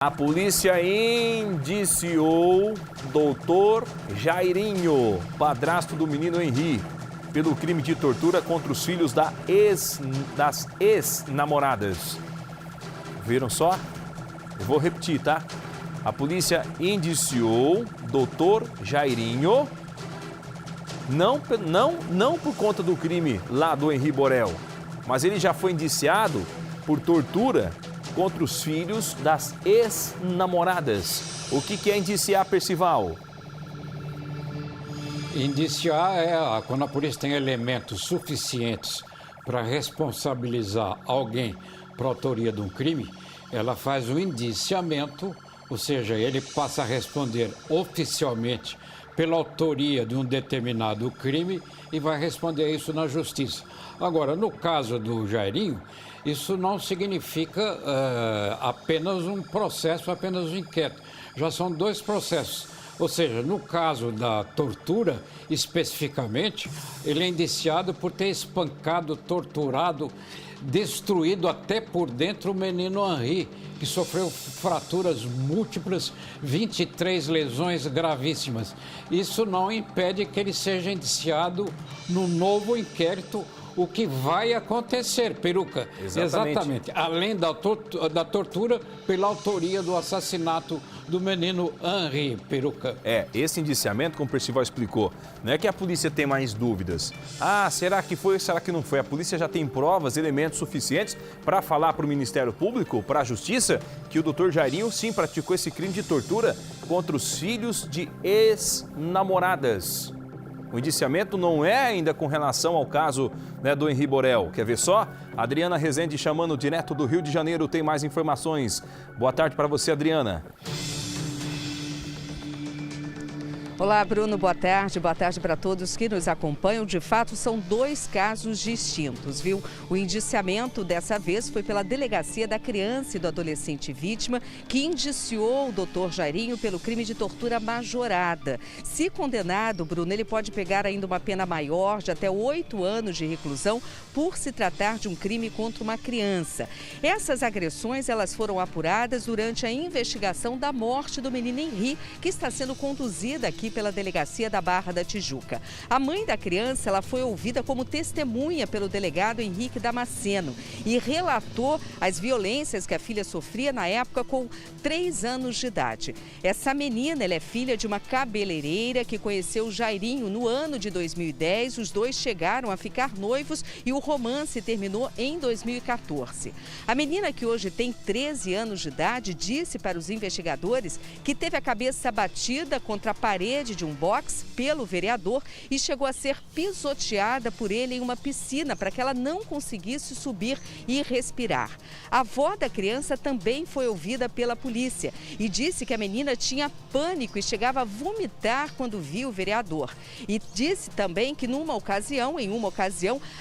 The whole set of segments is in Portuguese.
A polícia indiciou doutor Jairinho, padrasto do menino Henri, pelo crime de tortura contra os filhos das ex-namoradas. Viram só? Eu vou repetir, tá? A polícia indiciou doutor Jairinho, não por conta do crime lá do Henri Borel, mas ele já foi indiciado por tortura contra os filhos das ex-namoradas. O que é indiciar, Percival? Indiciar é quando a polícia tem elementos suficientes para responsabilizar alguém por autoria de um crime, ela faz o indiciamento, ou seja, ele passa a responder oficialmente pela autoria de um determinado crime e vai responder isso na justiça. Agora, no caso do Jairinho, isso não significa apenas um processo, apenas um inquérito. Já são dois processos. Ou seja, no caso da tortura, especificamente, ele é indiciado por ter espancado, torturado, destruído até por dentro o menino Henri, que sofreu fraturas múltiplas, 23 lesões gravíssimas. Isso não impede que ele seja indiciado no novo inquérito, o que vai acontecer, Peruca. Exatamente. Além da tortura pela autoria do assassinato do menino Henri, Peruca. Esse indiciamento, como o Percival explicou, não é que a polícia tem mais dúvidas. Será que foi, será que não foi? A polícia já tem provas, elementos suficientes para falar para o Ministério Público, para a Justiça, que o doutor Jairinho, sim, praticou esse crime de tortura contra os filhos de ex-namoradas. O indiciamento não é ainda com relação ao caso do Henri Borel. Quer ver só? Adriana Rezende chamando direto do Rio de Janeiro, tem mais informações. Boa tarde para você, Adriana. Olá, Bruno, boa tarde para todos que nos acompanham. De fato, são dois casos distintos, viu? O indiciamento dessa vez foi pela Delegacia da Criança e do Adolescente Vítima, que indiciou o doutor Jairinho pelo crime de tortura majorada. Se condenado, Bruno, ele pode pegar ainda uma pena maior, de até 8 anos de reclusão, por se tratar de um crime contra uma criança. Essas agressões, elas foram apuradas durante a investigação da morte do menino Henri, que está sendo conduzida aqui pela Delegacia da Barra da Tijuca. A mãe da criança, ela foi ouvida como testemunha pelo delegado Henrique Damasceno e relatou as violências que a filha sofria na época com 3 anos de idade. Essa menina, ela é filha de uma cabeleireira que conheceu o Jairinho no ano de 2010. Os dois chegaram a ficar noivos e o romance terminou em 2014. A menina, que hoje tem 13 anos de idade, disse para os investigadores que teve a cabeça batida contra a parede de um box pelo vereador e chegou a ser pisoteada por ele em uma piscina para que ela não conseguisse subir e respirar. A avó da criança também foi ouvida pela polícia e disse que a menina tinha pânico e chegava a vomitar quando viu o vereador. E disse também que em uma ocasião,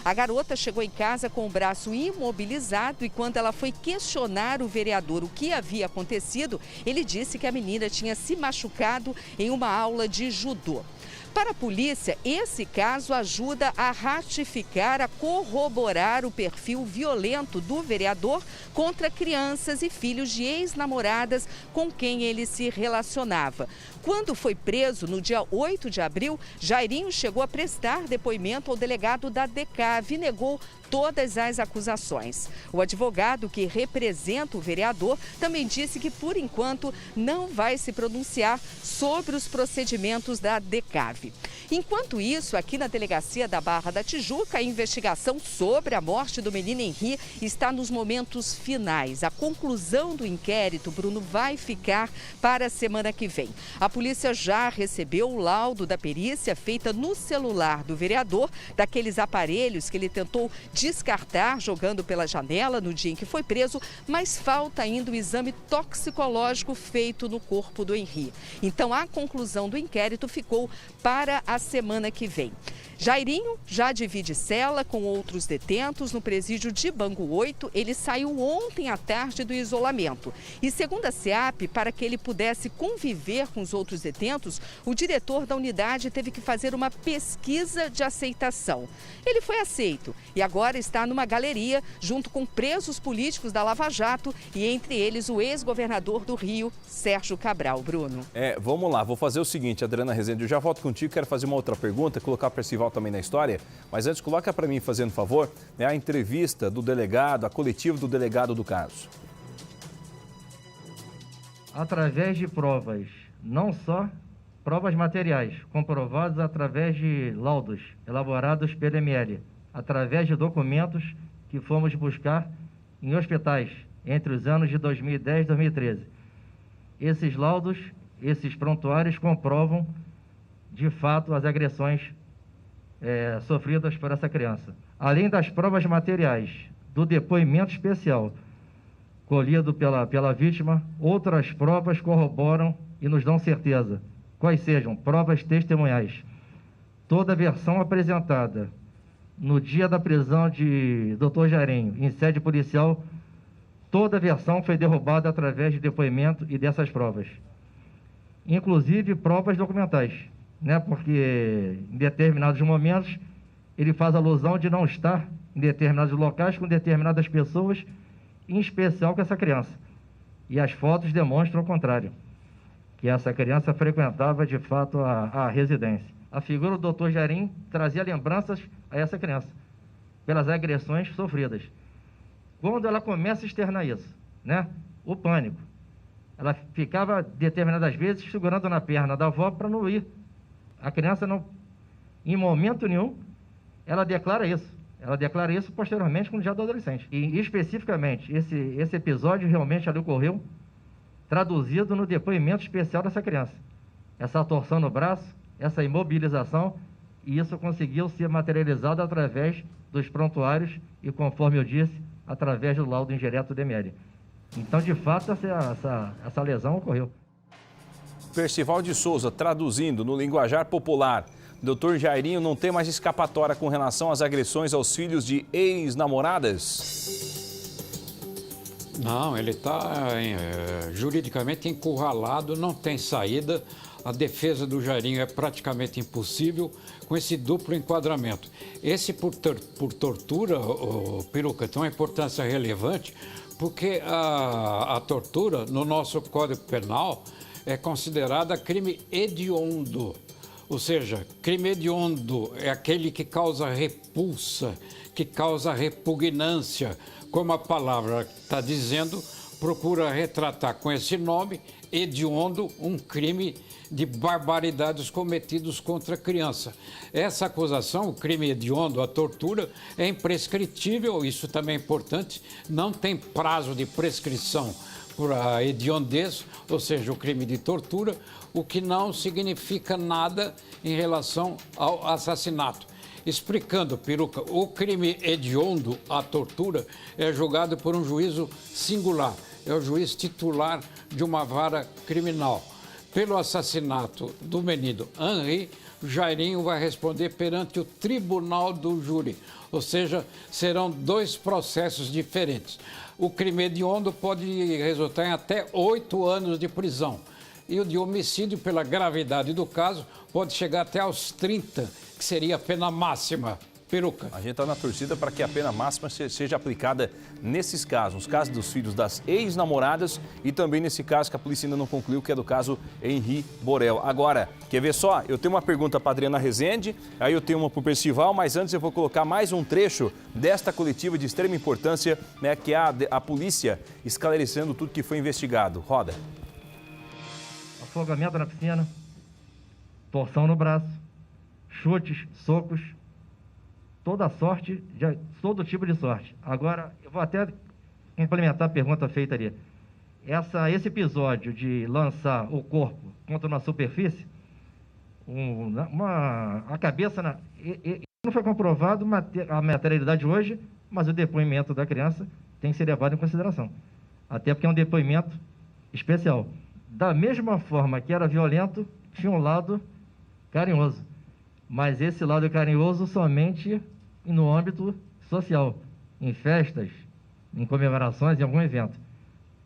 a garota chegou em casa com o braço imobilizado e quando ela foi questionar o vereador o que havia acontecido, ele disse que a menina tinha se machucado em uma aula de judô. Para a polícia, esse caso ajuda a ratificar, a corroborar o perfil violento do vereador contra crianças e filhos de ex-namoradas com quem ele se relacionava. Quando foi preso, no dia 8 de abril, Jairinho chegou a prestar depoimento ao delegado da DECAV e negou todas as acusações. O advogado que representa o vereador também disse que, por enquanto, não vai se pronunciar sobre os procedimentos da DECAV. Enquanto isso, aqui na Delegacia da Barra da Tijuca, a investigação sobre a morte do menino Henri está nos momentos finais. A conclusão do inquérito, Bruno, vai ficar para a semana que vem. A polícia já recebeu o laudo da perícia feita no celular do vereador, daqueles aparelhos que ele tentou descartar jogando pela janela no dia em que foi preso, mas falta ainda o exame toxicológico feito no corpo do Henri. Então, a conclusão do inquérito ficou para para a semana que vem. Jairinho já divide cela com outros detentos no presídio de Bangu 8. Ele saiu ontem à tarde do isolamento. E segundo a SEAP, para que ele pudesse conviver com os outros detentos, o diretor da unidade teve que fazer uma pesquisa de aceitação. Ele foi aceito e agora está numa galeria junto com presos políticos da Lava Jato e entre eles o ex-governador do Rio, Sérgio Cabral. Bruno. Vamos lá, vou fazer o seguinte, Adriana Rezende, eu já volto contigo, quero fazer uma outra pergunta, colocar o Percival também na história, mas antes coloca para mim, fazendo favor, a entrevista do delegado, a coletiva do delegado do caso. Através de provas, não só provas materiais, comprovadas através de laudos elaborados pelo ML, através de documentos que fomos buscar em hospitais entre os anos de 2010 e 2013. Esses laudos, esses prontuários comprovam, de fato, as agressões sofridas por essa criança. Além das provas materiais do depoimento especial colhido pela vítima, outras provas corroboram e nos dão certeza, quais sejam provas testemunhais. Toda a versão apresentada no dia da prisão de Dr. Jairinho, em sede policial, toda a versão foi derrubada através de depoimento e dessas provas. Inclusive provas documentais, porque em determinados momentos ele faz alusão de não estar em determinados locais com determinadas pessoas, em especial com essa criança. E as fotos demonstram o contrário, que essa criança frequentava de fato a residência. A figura do Dr. Jairinho trazia lembranças a essa criança, pelas agressões sofridas. Quando ela começa a externar isso, o pânico, ela ficava determinadas vezes segurando na perna da avó para não ir. A criança não, em momento nenhum, ela declara isso. Ela declara isso posteriormente, quando já é adolescente. E especificamente, esse episódio realmente ali ocorreu, traduzido no depoimento especial dessa criança. Essa torção no braço, essa imobilização, e isso conseguiu ser materializado através dos prontuários e, conforme eu disse, através do laudo indireto do ML. Então, de fato, essa lesão ocorreu. Percival de Souza, traduzindo no linguajar popular, Dr. Jairinho não tem mais escapatória com relação às agressões aos filhos de ex-namoradas? Não, ele está juridicamente encurralado, não tem saída. A defesa do Jairinho é praticamente impossível com esse duplo enquadramento. Esse por tortura, Peruca, tem uma importância relevante, porque a tortura no nosso Código Penal é considerada crime hediondo. Ou seja, crime hediondo é aquele que causa repulsa, que causa repugnância. Como a palavra está dizendo, procura retratar com esse nome, hediondo, um crime de barbaridades cometidos contra a criança. Essa acusação, o crime hediondo, a tortura, é imprescritível, isso também é importante, não tem prazo de prescrição por a hediondez, ou seja, o crime de tortura, o que não significa nada em relação ao assassinato. Explicando, Peruca, o crime hediondo, a tortura, é julgado por um juízo singular, é o juiz titular de uma vara criminal. Pelo assassinato do menino Henri, Jairinho vai responder perante o tribunal do júri, ou seja, serão dois processos diferentes. O crime hediondo pode resultar em até 8 anos de prisão. E o de homicídio, pela gravidade do caso, pode chegar até aos 30, que seria a pena máxima. Peruca. A gente está na torcida para que a pena máxima seja aplicada nesses casos, os casos dos filhos das ex-namoradas e também nesse caso que a polícia ainda não concluiu, que é do caso Henri Borel. Agora, quer ver só? Eu tenho uma pergunta para a Adriana Rezende, aí eu tenho uma para o Percival, mas antes eu vou colocar mais um trecho desta coletiva de extrema importância, que é a polícia esclarecendo tudo que foi investigado. Roda. Afogamento na piscina, torção no braço, chutes, socos, toda sorte, todo tipo de sorte. Agora, eu vou até complementar a pergunta feita ali. Esse episódio de lançar o corpo contra uma superfície, a cabeça, não foi comprovado a materialidade hoje, mas o depoimento da criança tem que ser levado em consideração. Até porque é um depoimento especial. Da mesma forma que era violento, tinha um lado carinhoso. Mas esse lado carinhoso somente no âmbito social, em festas, em comemorações, em algum evento.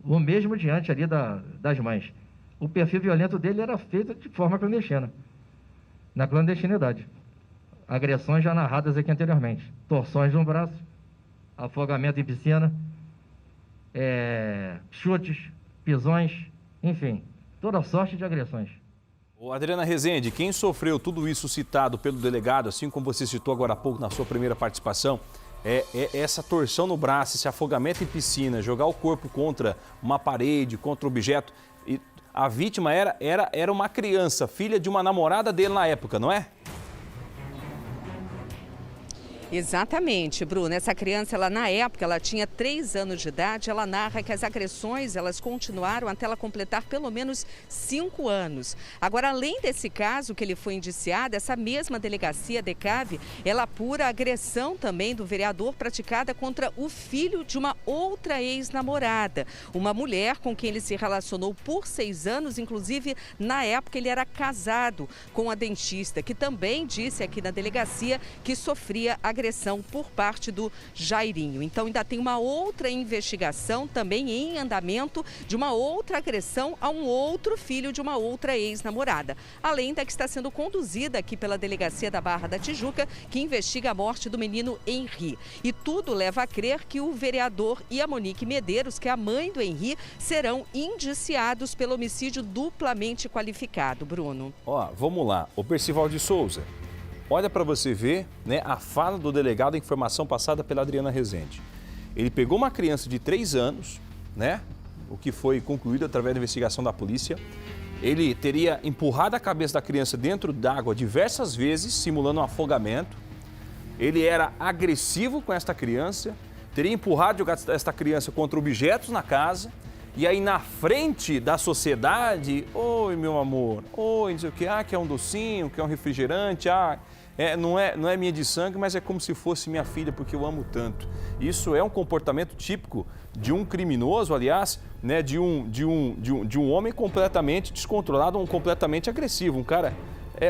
O mesmo diante ali das mães. O perfil violento dele era feito de forma clandestina, na clandestinidade. Agressões já narradas aqui anteriormente. Torções no braço, afogamento em piscina, chutes, pisões, enfim, toda sorte de agressões. Ô, Adriana Rezende, quem sofreu tudo isso citado pelo delegado, assim como você citou agora há pouco na sua primeira participação, essa torção no braço, esse afogamento em piscina, jogar o corpo contra uma parede, contra objeto. E a vítima era uma criança, filha de uma namorada dele na época, não é? Exatamente, Bruno. Essa criança, na época, ela tinha 3 anos de idade. Ela narra que as agressões, elas continuaram até ela completar pelo menos 5 anos. Agora, além desse caso que ele foi indiciado, essa mesma delegacia, DECAV, ela apura a agressão também do vereador praticada contra o filho de uma outra ex-namorada. Uma mulher com quem ele se relacionou por 6 anos, inclusive, na época, ele era casado com a dentista, que também disse aqui na delegacia que sofria agressão por parte do Jairinho. Então ainda tem uma outra investigação também em andamento de uma outra agressão a um outro filho de uma outra ex-namorada. Além da que está sendo conduzida aqui pela delegacia da Barra da Tijuca, que investiga a morte do menino Henri. E tudo leva a crer que o vereador e a Monique Medeiros, que é a mãe do Henri, serão indiciados pelo homicídio duplamente qualificado, Bruno. Vamos lá. O Percival de Souza. Olha para você ver, né, a fala do delegado, a informação passada pela Adriana Rezende. Ele pegou uma criança de 3 anos, né, o que foi concluído através da investigação da polícia. Ele teria empurrado a cabeça da criança dentro d'água diversas vezes, simulando um afogamento. Ele era agressivo com esta criança, teria empurrado esta criança contra objetos na casa. E aí na frente da sociedade, oi meu amor, oi, não sei o que, quer um docinho, quer um refrigerante, não é minha de sangue, mas é como se fosse minha filha, porque eu amo tanto. Isso é um comportamento típico de um criminoso, aliás, né, de um homem completamente descontrolado, completamente agressivo, um cara,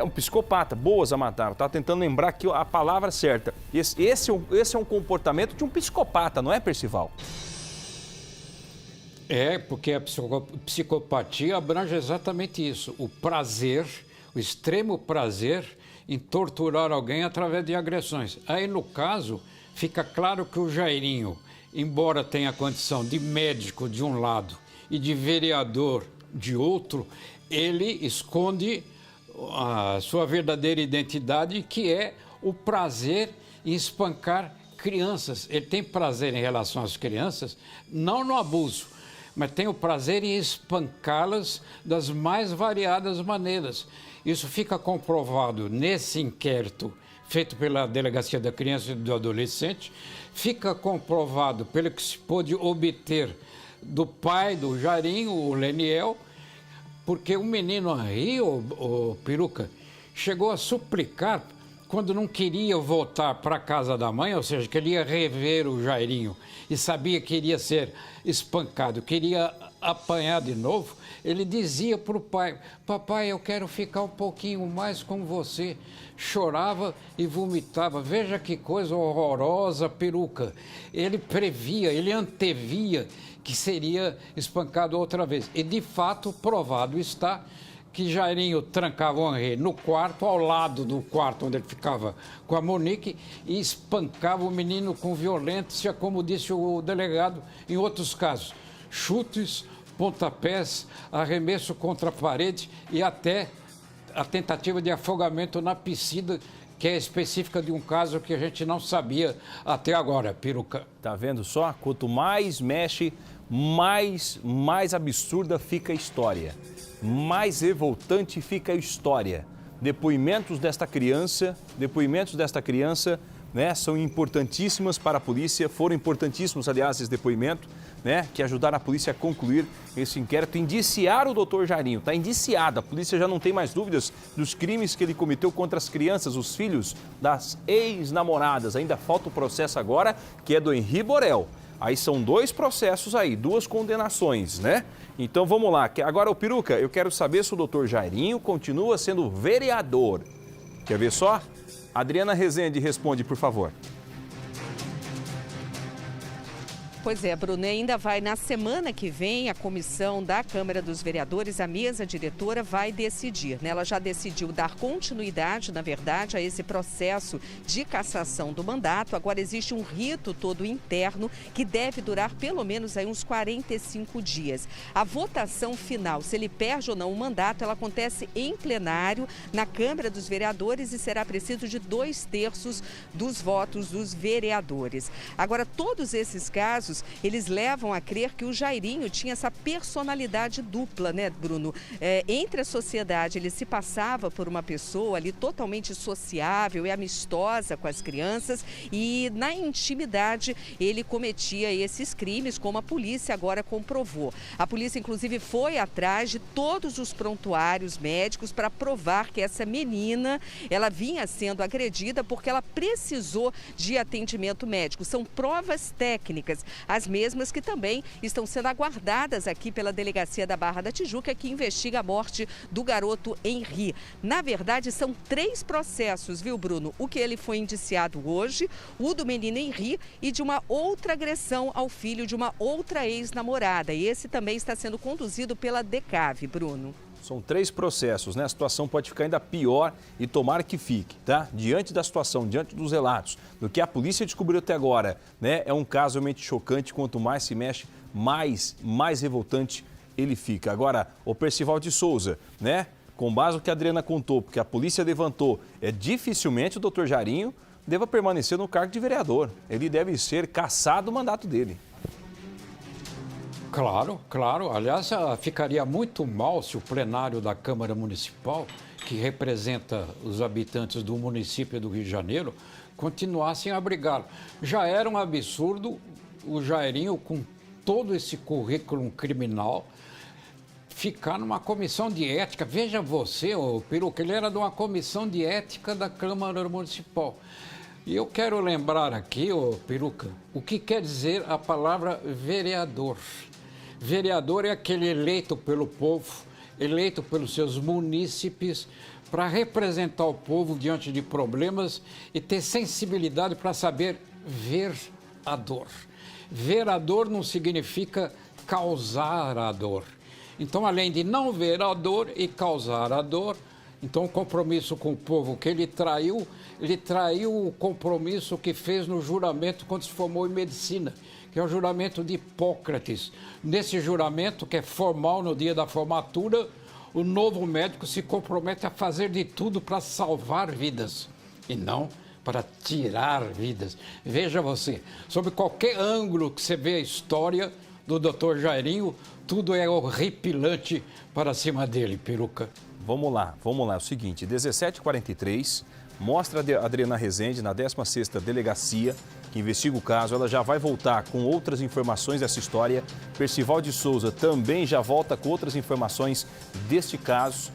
um psicopata. Boas a mataram, tá tentando lembrar aqui a palavra certa. Esse é um comportamento de um psicopata, não é, Percival? Porque a psicopatia abrange exatamente isso, o prazer, o extremo prazer em torturar alguém através de agressões. Aí, no caso, fica claro que o Jairinho, embora tenha a condição de médico de um lado e de vereador de outro, ele esconde a sua verdadeira identidade, que é o prazer em espancar crianças. Ele tem prazer em relação às crianças, não no abuso, mas tem o prazer em espancá-las das mais variadas maneiras. Isso fica comprovado nesse inquérito feito pela Delegacia da Criança e do Adolescente, fica comprovado pelo que se pôde obter do pai do Jairinho, o Leniel, porque o menino Henri, o Peruca, chegou a suplicar quando não queria voltar para a casa da mãe, ou seja, queria rever o Jairinho e sabia que iria ser espancado, queria apanhar de novo, ele dizia para o pai: papai, eu quero ficar um pouquinho mais com você. Chorava e vomitava. Veja que coisa horrorosa, Peruca. Ele previa, ele antevia que seria espancado outra vez. E, de fato, provado está que Jairinho trancava o Henri no quarto, ao lado do quarto onde ele ficava com a Monique, e espancava o menino com violência, como disse o delegado em outros casos. Chutes, pontapés, arremesso contra a parede e até a tentativa de afogamento na piscina, que é específica de um caso que a gente não sabia até agora, Peruca. Tá vendo só? Quanto mais mexe, mais absurda fica a história. Mais revoltante fica a história. Depoimentos desta criança, né, são importantíssimos para a polícia, foram importantíssimos, aliás, esse depoimento, né, que ajudaram a polícia a concluir esse inquérito, indiciar o doutor Jairinho. Está indiciado, a polícia já não tem mais dúvidas dos crimes que ele cometeu contra as crianças, os filhos das ex-namoradas. Ainda falta o processo agora, que é do Henri Borel. Aí são 2 processos aí, 2 condenações, né? Então vamos lá. Agora, o Peruca, eu quero saber se o doutor Jairinho continua sendo vereador. Quer ver só? Adriana Rezende responde, por favor. Pois é, Bruno, ainda vai na semana que vem a comissão da Câmara dos Vereadores, a mesa diretora vai decidir, né? Ela já decidiu dar continuidade, na verdade, a esse processo de cassação do mandato. Agora existe um rito todo interno que deve durar pelo menos aí uns 45 dias. A votação final, se ele perde ou não o mandato, ela acontece em plenário na Câmara dos Vereadores e será preciso de 2/3 dos votos dos vereadores. Agora, todos esses casos eles levam a crer que o Jairinho tinha essa personalidade dupla, né, Bruno? Entre a sociedade, ele se passava por uma pessoa ali totalmente sociável e amistosa com as crianças e na intimidade ele cometia esses crimes, como a polícia agora comprovou. A polícia, inclusive, foi atrás de todos os prontuários médicos para provar que essa menina, ela vinha sendo agredida porque ela precisou de atendimento médico. São provas técnicas, as mesmas que também estão sendo aguardadas aqui pela Delegacia da Barra da Tijuca, que investiga a morte do garoto Henri. Na verdade, são 3 processos, viu, Bruno? O que ele foi indiciado hoje, o do menino Henri e de uma outra agressão ao filho de uma outra ex-namorada. E esse também está sendo conduzido pela DECAV, Bruno. São 3 processos, né? A situação pode ficar ainda pior e tomara que fique, tá? Diante da situação, diante dos relatos, do que a polícia descobriu até agora, né? É um caso realmente chocante. Quanto mais se mexe, mais revoltante ele fica. Agora, o Percival de Souza, né? Com base no que a Adriana contou, porque a polícia levantou, dificilmente o doutor Jairinho deva permanecer no cargo de vereador. Ele deve ser cassado o mandato dele. Claro, claro. Aliás, ficaria muito mal se o plenário da Câmara Municipal, que representa os habitantes do município do Rio de Janeiro, continuassem a abrigá-lo. Já era um absurdo o Jairinho, com todo esse currículo criminal, ficar numa comissão de ética. Veja você, Peruca, ele era de uma comissão de ética da Câmara Municipal. E eu quero lembrar aqui, Peruca, o que quer dizer a palavra vereador. Vereador é aquele eleito pelo povo, eleito pelos seus munícipes, para representar o povo diante de problemas e ter sensibilidade para saber ver a dor. Ver a dor não significa causar a dor. Então, além de não ver a dor e causar a dor, então o compromisso com o povo que ele traiu o compromisso que fez no juramento quando se formou em medicina, que é o juramento de Hipócrates. Nesse juramento, que é formal no dia da formatura, o novo médico se compromete a fazer de tudo para salvar vidas e não para tirar vidas. Veja você, sob qualquer ângulo que você vê a história do Dr. Jairinho, tudo é horripilante para cima dele, Peruca. Vamos lá. É o seguinte, 17h43, mostra a Adriana Rezende na 16ª Delegacia, que investiga o caso. Ela já vai voltar com outras informações dessa história. Percival de Souza também já volta com outras informações deste caso.